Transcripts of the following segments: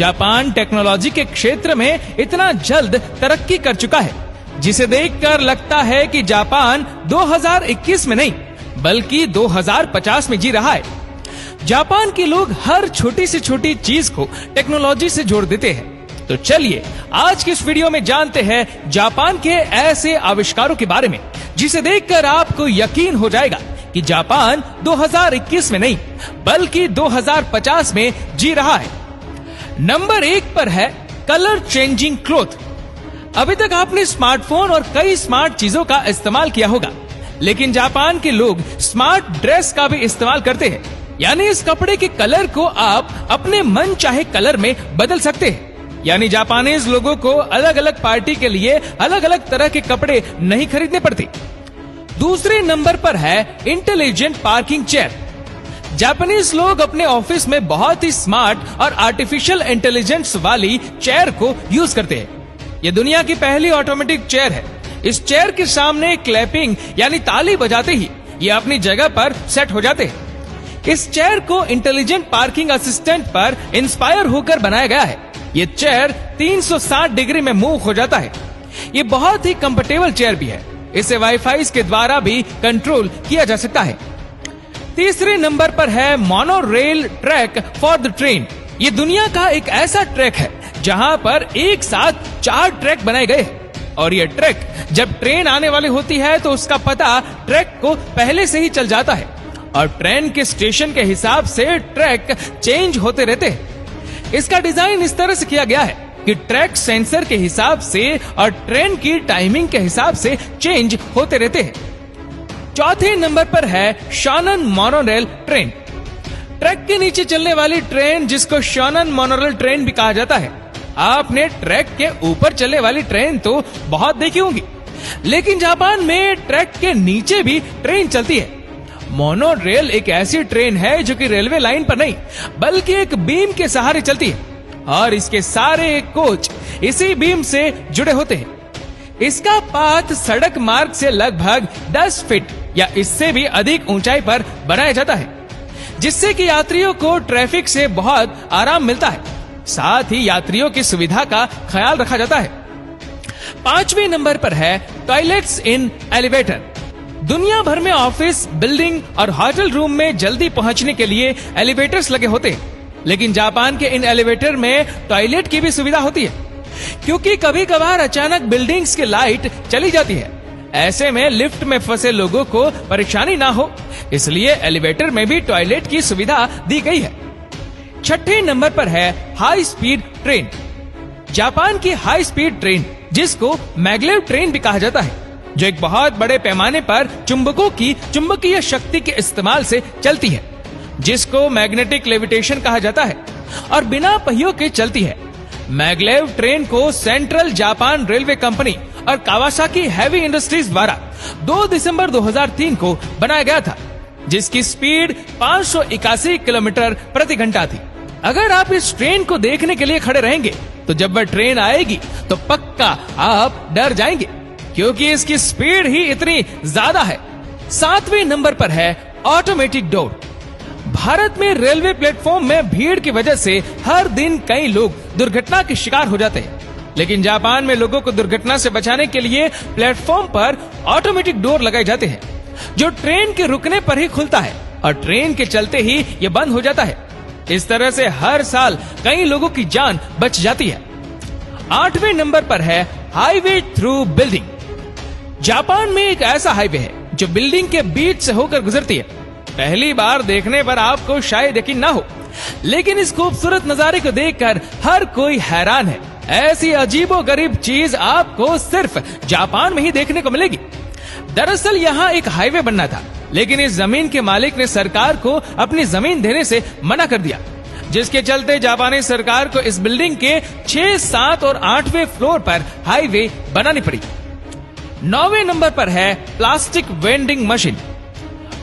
Japan technology के क्षेत्र में इतना जल्द तरक्की कर चुका है, जिसे देखकर लगता है कि जापान 2021 में नहीं बल्कि 2050 में जी रहा है। जापान के लोग हर छोटी से छोटी चीज को टेक्नोलॉजी से जोड़ देते हैं। तो चलिए आज की इस वीडियो में जानते हैं जापान के ऐसे आविष्कारों के बारे में जिसे देखकर आपको यकीन हो जाएगा कि जापान 2021 में नहीं बल्कि 2050 में जी रहा है। नंबर 1 पर है कलर चेंजिंग क्लॉथ। अभी तक आपने स्मार्टफोन और कई स्मार्ट चीजों का इस्तेमाल किया होगा, लेकिन जापान के लोग स्मार्ट ड्रेस का भी इस्तेमाल करते हैं। यानी इस कपड़े के कलर को आप अपने मन चाहे कलर में बदल सकते हैं। यानी जापानीज लोगों को अलग अलग पार्टी के लिए अलग अलग तरह के कपड़े नहीं खरीदने पड़ते। दूसरे नंबर पर है इंटेलिजेंट पार्किंग चेयर। जापानीज लोग अपने ऑफिस में बहुत ही स्मार्ट और आर्टिफिशियल इंटेलिजेंस वाली चेयर को यूज करते हैं। ये दुनिया की पहली ऑटोमेटिक चेयर है। इस चेयर के सामने क्लैपिंग यानी ताली बजाते ही ये अपनी जगह पर सेट हो जाते हैं। इस चेयर को इंटेलिजेंट पार्किंग असिस्टेंट पर इंस्पायर होकर बनाया गया है। ये चेयर 360 डिग्री में मूव हो जाता है। ये बहुत ही कंफर्टेबल चेयर भी है। इसे वाईफाई के द्वारा भी कंट्रोल किया जा सकता है। तीसरे नंबर पर है mono rail track for the train. ये दुनिया का एक ऐसा ट्रैक है जहां पर एक साथ 4 ट्रैक बनाए गए हैं और ये ट्रैक जब ट्रेन आने वाली होती है तो उसका पता ट्रैक को पहले से ही चल जाता है और ट्रेन के स्टेशन के हिसाब से ट्रैक चेंज होते रहते हैं। इसका डिजाइन इस तरह से किया गया है कि ट्रैक सेंसर के हिसाब से और ट्रेन की टाइमिंग के हिसाब से चेंज होते रहते हैं। चौथे नंबर पर है शोनन मोनोरेल ट्रेन। ट्रैक के नीचे चलने वाली ट्रेन जिसको शोनन मोनोरेल ट्रेन भी कहा जाता है। आपने ट्रैक के ऊपर चलने वाली ट्रेन तो बहुत देखी होंगी, लेकिन जापान में ट्रैक के नीचे भी ट्रेन चलती है। मोनोरेल एक ऐसी ट्रेन है जो कि रेलवे लाइन पर नहीं बल्कि एक बीम के सहारे चलती है और इसके सारे कोच इसी बीम से जुड़े होते हैं। इसका पाथ सड़क मार्ग से लगभग 10 फीट या इससे भी अधिक ऊंचाई पर बनाया जाता है, जिससे कि यात्रियों को ट्रैफिक से बहुत आराम मिलता है। साथ ही यात्रियों की सुविधा का ख्याल रखा जाता है। 5वें नंबर पर है टॉयलेट्स इन एलिवेटर। दुनिया भर में ऑफिस, बिल्डिंग और होटल रूम में जल्दी पहुंचने के लिए एलिवेटर्स लगे होते हैं, लेकिन जापान के इन एलिवेटर में टॉयलेट की भी सुविधा होती है, क्योंकि कभी कभार अचानक बिल्डिंग्स की लाइट चली जाती है। ऐसे में लिफ्ट में फंसे लोगों को परेशानी ना हो, इसलिए एलिवेटर में भी टॉयलेट की सुविधा दी गई है। 6ठे नंबर पर है हाई स्पीड ट्रेन। जापान की हाई स्पीड ट्रेन जिसको मैग्लेव ट्रेन भी कहा जाता है, जो एक बहुत बड़े पैमाने पर चुंबकों की चुंबकीय शक्ति के इस्तेमाल से चलती है, जिसको मैग्नेटिक लेविटेशन कहा जाता है और बिना पहियों के चलती है। मैग्लेव ट्रेन को सेंट्रल जापान रेलवे कंपनी और कावासाकी हैवी इंडस्ट्रीज द्वारा 2 दिसंबर 2003 को बनाया गया था, जिसकी स्पीड 581 किलोमीटर प्रति घंटा थी। अगर आप इस ट्रेन को देखने के लिए खड़े रहेंगे तो जब वह ट्रेन आएगी तो पक्का आप डर जाएंगे, क्योंकि इसकी स्पीड ही इतनी ज्यादा है। 7वें नंबर पर है ऑटोमेटिक डोर। भारत में रेलवे प्लेटफॉर्म में भीड़ की वजह से हर दिन कई लोग दुर्घटना के शिकार हो जाते हैं, लेकिन जापान में लोगों को दुर्घटना से बचाने के लिए प्लेटफॉर्म पर ऑटोमेटिक डोर लगाए जाते हैं, जो ट्रेन के रुकने पर ही खुलता है और ट्रेन के चलते ही ये बंद हो जाता है। इस तरह से हर साल कई लोगों की जान बच जाती है। 8वें नंबर पर है हाईवे थ्रू बिल्डिंग। जापान में एक ऐसा हाईवे है जो बिल्डिंग के बीच से होकर गुजरती है। पहली बार देखने पर आपको शायद यकीन ना हो, लेकिन इस खूबसूरत नजारे को देखकर हर कोई हैरान है। ऐसी अजीबोगरीब चीज आपको सिर्फ जापान में ही देखने को मिलेगी। दरअसल यहाँ एक हाईवे बनना था, लेकिन इस जमीन के मालिक ने सरकार को अपनी जमीन देने से मना कर दिया, जिसके चलते जापानी सरकार को इस बिल्डिंग के 6, 7 और 8वें फ्लोर पर हाईवे बनानी पड़ी। 9वें नंबर पर है प्लास्टिक वेंडिंग मशीन।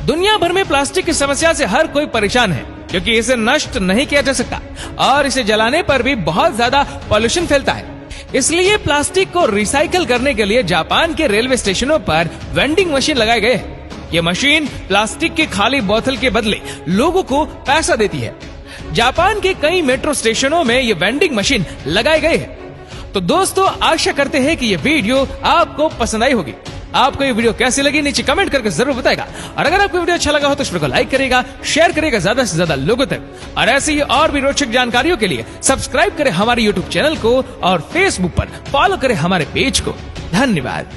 दुनिया भर में प्लास्टिक की समस्या से हर कोई परेशान है, क्योंकि इसे नष्ट नहीं किया जा सकता और इसे जलाने पर भी बहुत ज्यादा पॉल्यूशन फैलता है। इसलिए प्लास्टिक को रिसाइकल करने के लिए जापान के रेलवे स्टेशनों पर वेंडिंग मशीन लगाए गए हैं। ये मशीन प्लास्टिक की खाली बोतल के बदले लोगों को पैसा देती है। जापान के कई मेट्रो स्टेशनों में ये वेंडिंग मशीन लगाए गए हैं। तो दोस्तों, आशा करते हैं कि ये वीडियो आपको पसंद आई होगी। आपको ये वीडियो कैसी लगी नीचे कमेंट करके जरूर बताएगा। और अगर आपको वीडियो अच्छा लगा हो तो इस वीडियो को लाइक करेगा, शेयर करेगा ज्यादा से ज्यादा लोगों तक। और ऐसी ही और भी रोचक जानकारियों के लिए सब्सक्राइब करें हमारे यूट्यूब चैनल को और फेसबुक पर फॉलो करें हमारे पेज को। धन्यवाद।